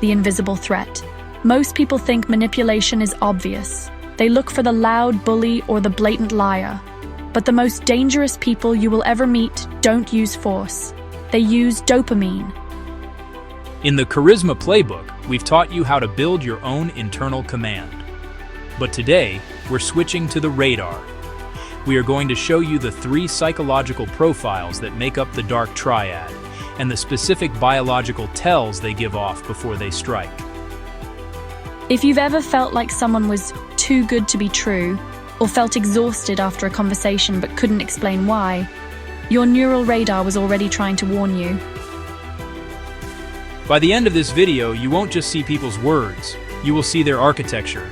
the invisible threat. Most people think manipulation is obvious. They look for the loud bully or the blatant liar. But the most dangerous people you will ever meet don't use force. They use dopamine. In the Charisma Playbook, we've taught you how to build your own internal command. But today, we're switching to the radar. We are going to show you the 3 psychological profiles that make up the Dark Triad, and the specific biological tells they give off before they strike. If you've ever felt like someone was too good to be true, or felt exhausted after a conversation but couldn't explain why, your neural radar was already trying to warn you. By the end of this video, you won't just see people's words, you will see their architecture.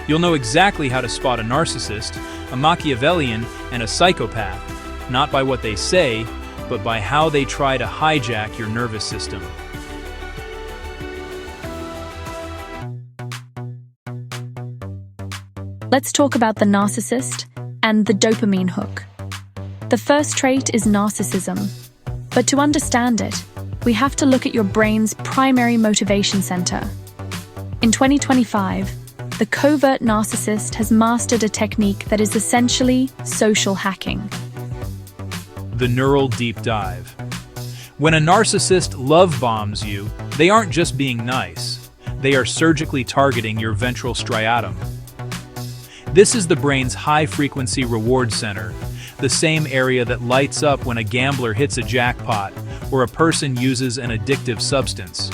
You'll know exactly how to spot a narcissist, a Machiavellian, and a psychopath, not by what they say, but by how they try to hijack your nervous system. Let's talk about the narcissist and the dopamine hook. The first trait is narcissism. But to understand it, we have to look at your brain's primary motivation center. In 2025, the covert narcissist has mastered a technique that is essentially social hacking. The neural deep dive. When a narcissist love bombs you, they aren't just being nice. They are surgically targeting your ventral striatum. This is the brain's high-frequency reward center, the same area that lights up when a gambler hits a jackpot or a person uses an addictive substance.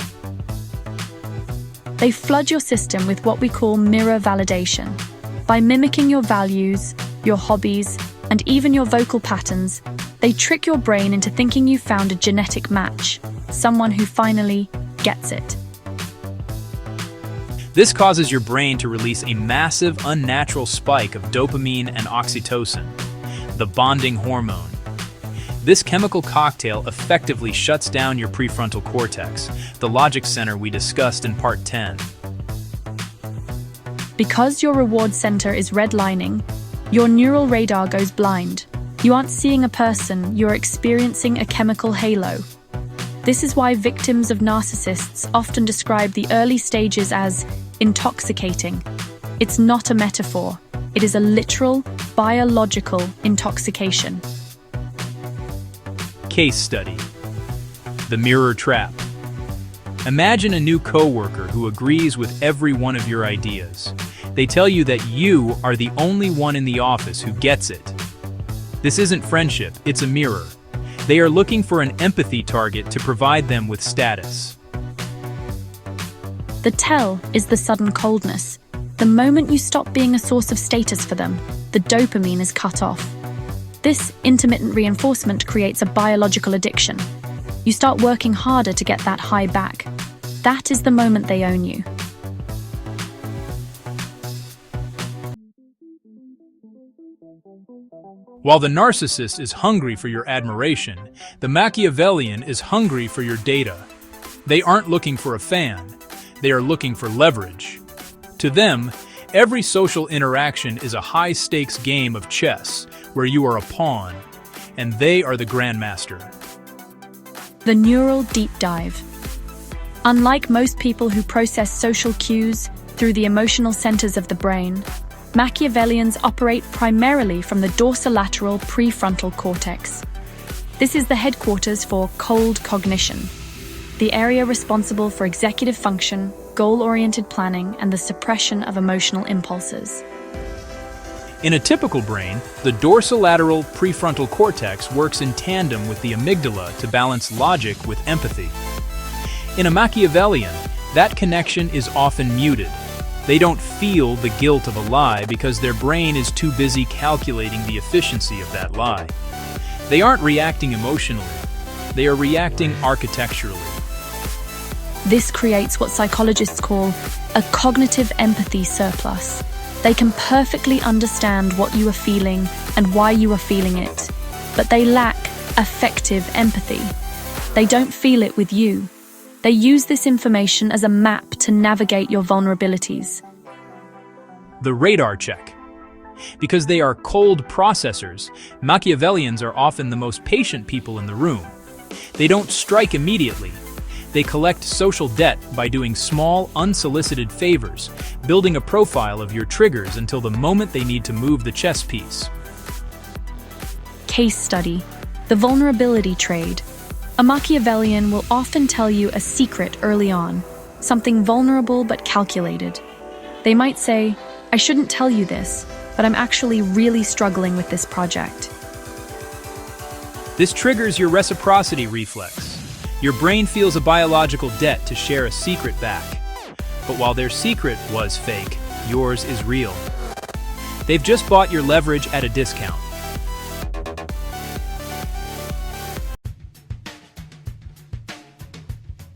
They flood your system with what we call mirror validation. By mimicking your values, your hobbies, and even your vocal patterns, they trick your brain into thinking you found a genetic match, someone who finally gets it. This causes your brain to release a massive, unnatural spike of dopamine and oxytocin, the bonding hormone. This chemical cocktail effectively shuts down your prefrontal cortex, the logic center we discussed in Part 10. Because your reward center is redlining, your neural radar goes blind. You aren't seeing a person, you're experiencing a chemical halo. This is why victims of narcissists often describe the early stages as intoxicating. It's not a metaphor. It is a literal, biological intoxication. Case study. The mirror trap. Imagine a new coworker who agrees with every one of your ideas. They tell you that you are the only one in the office who gets it. This isn't friendship, it's a mirror. They are looking for an empathy target to provide them with status. The tell is the sudden coldness. The moment you stop being a source of status for them, the dopamine is cut off. This intermittent reinforcement creates a biological addiction. You start working harder to get that high back. That is the moment they own you. While the narcissist is hungry for your admiration, the Machiavellian is hungry for your data. They aren't looking for a fan. They are looking for leverage. To them, every social interaction is a high-stakes game of chess where you are a pawn, and they are the grandmaster. The neural deep dive. Unlike most people who process social cues through the emotional centers of the brain, Machiavellians operate primarily from the dorsolateral prefrontal cortex. This is the headquarters for cold cognition, the area responsible for executive function, goal-oriented planning, and the suppression of emotional impulses. In a typical brain, the dorsolateral prefrontal cortex works in tandem with the amygdala to balance logic with empathy. In a Machiavellian, that connection is often muted. They don't feel the guilt of a lie because their brain is too busy calculating the efficiency of that lie. They aren't reacting emotionally, they are reacting architecturally. This creates what psychologists call a cognitive empathy surplus. They can perfectly understand what you are feeling and why you are feeling it, but they lack affective empathy. They don't feel it with you. They use this information as a map to navigate your vulnerabilities. The radar check. Because they are cold processors, Machiavellians are often the most patient people in the room. They don't strike immediately. They collect social debt by doing small, unsolicited favors, building a profile of your triggers until the moment they need to move the chess piece. Case study: the vulnerability trade. A Machiavellian will often tell you a secret early on, something vulnerable but calculated. They might say, "I shouldn't tell you this, but I'm actually really struggling with this project." This triggers your reciprocity reflex. Your brain feels a biological debt to share a secret back. But while their secret was fake, yours is real. They've just bought your leverage at a discount.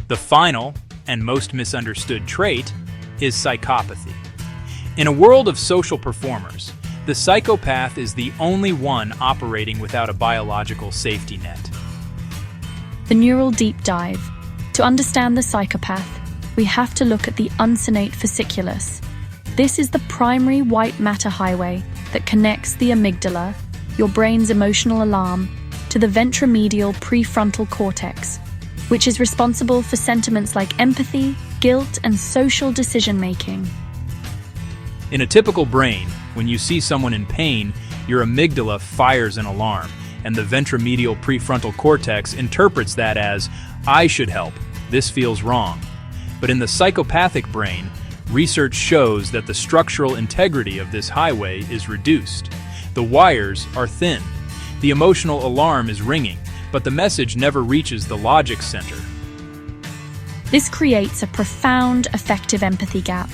The final and most misunderstood trait is psychopathy. In a world of social performers, the psychopath is the only one operating without a biological safety net. The neural deep dive. To understand the psychopath, we have to look at the uncinate fasciculus. This is the primary white matter highway that connects the amygdala, your brain's emotional alarm, to the ventromedial prefrontal cortex, which is responsible for sentiments like empathy, guilt, and social decision-making. In a typical brain, when you see someone in pain, your amygdala fires an alarm, and the ventromedial prefrontal cortex interprets that as, "I should help, this feels wrong." But in the psychopathic brain, research shows that the structural integrity of this highway is reduced. The wires are thin. The emotional alarm is ringing, but the message never reaches the logic center. This creates a profound affective empathy gap.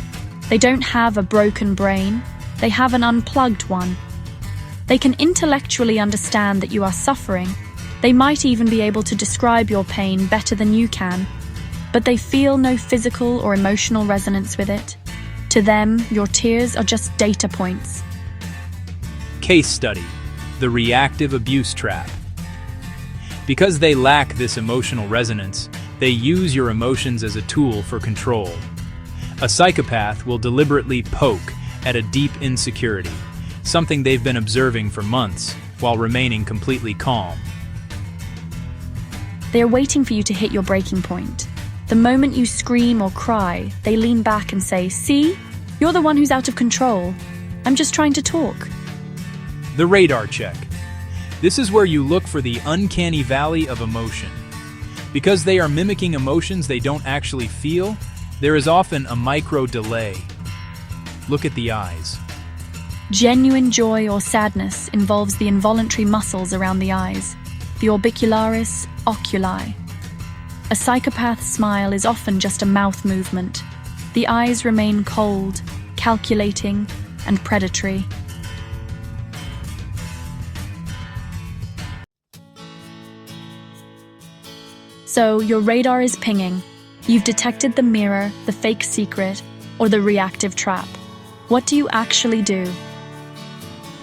They don't have a broken brain, they have an unplugged one. They can intellectually understand that you are suffering. They might even be able to describe your pain better than you can, but they feel no physical or emotional resonance with it. To them, your tears are just data points. Case study: the reactive abuse trap. Because they lack this emotional resonance, they use your emotions as a tool for control. A psychopath will deliberately poke at a deep insecurity, something they've been observing for months, while remaining completely calm. They're waiting for you to hit your breaking point. The moment you scream or cry, they lean back and say, "See? You're the one who's out of control. I'm just trying to talk." The radar check. This is where you look for the uncanny valley of emotion. Because they are mimicking emotions they don't actually feel, there is often a micro delay. Look at the eyes. Genuine joy or sadness involves the involuntary muscles around the eyes, the orbicularis oculi. A psychopath's smile is often just a mouth movement. The eyes remain cold, calculating, and predatory. So your radar is pinging. You've detected the mirror, the fake secret, or the reactive trap. What do you actually do?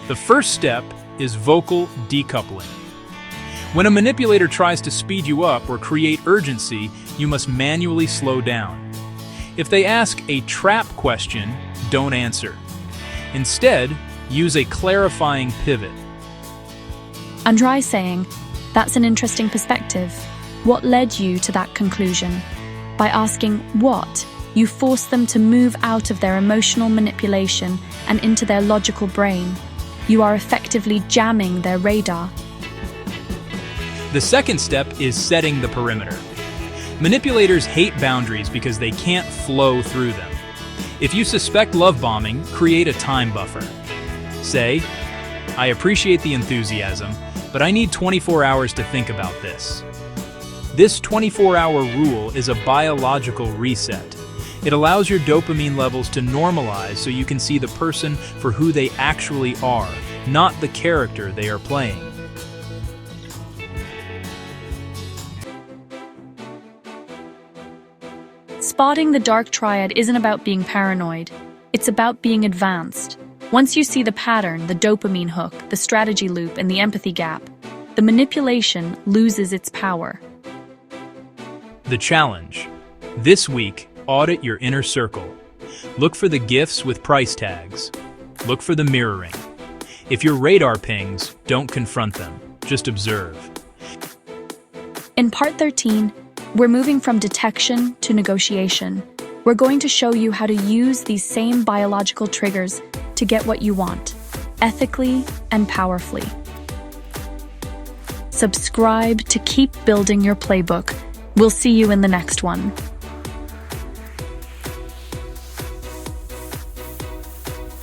The first step is vocal decoupling. When a manipulator tries to speed you up or create urgency, you must manually slow down. If they ask a trap question, don't answer. Instead, use a clarifying pivot. And try saying, "That's an interesting perspective. What led you to that conclusion?" By asking what, you force them to move out of their emotional manipulation and into their logical brain. You are effectively jamming their radar. The second step is setting the perimeter. Manipulators hate boundaries because they can't flow through them. If you suspect love bombing, create a time buffer. Say, "I appreciate the enthusiasm, but I need 24 hours to think about this." This 24-hour rule is a biological reset. It allows your dopamine levels to normalize so you can see the person for who they actually are, not the character they are playing. Spotting the Dark Triad isn't about being paranoid. It's about being advanced. Once you see the pattern, the dopamine hook, the strategy loop, and the empathy gap, the manipulation loses its power. The challenge. This week, audit your inner circle. Look for the gifts with price tags. Look for the mirroring. If your radar pings, don't confront them. Just observe. In Part 13, We're moving from detection to negotiation. We're going to show you how to use these same biological triggers to get what you want, ethically and powerfully. Subscribe to keep building your playbook. We'll see you in the next one.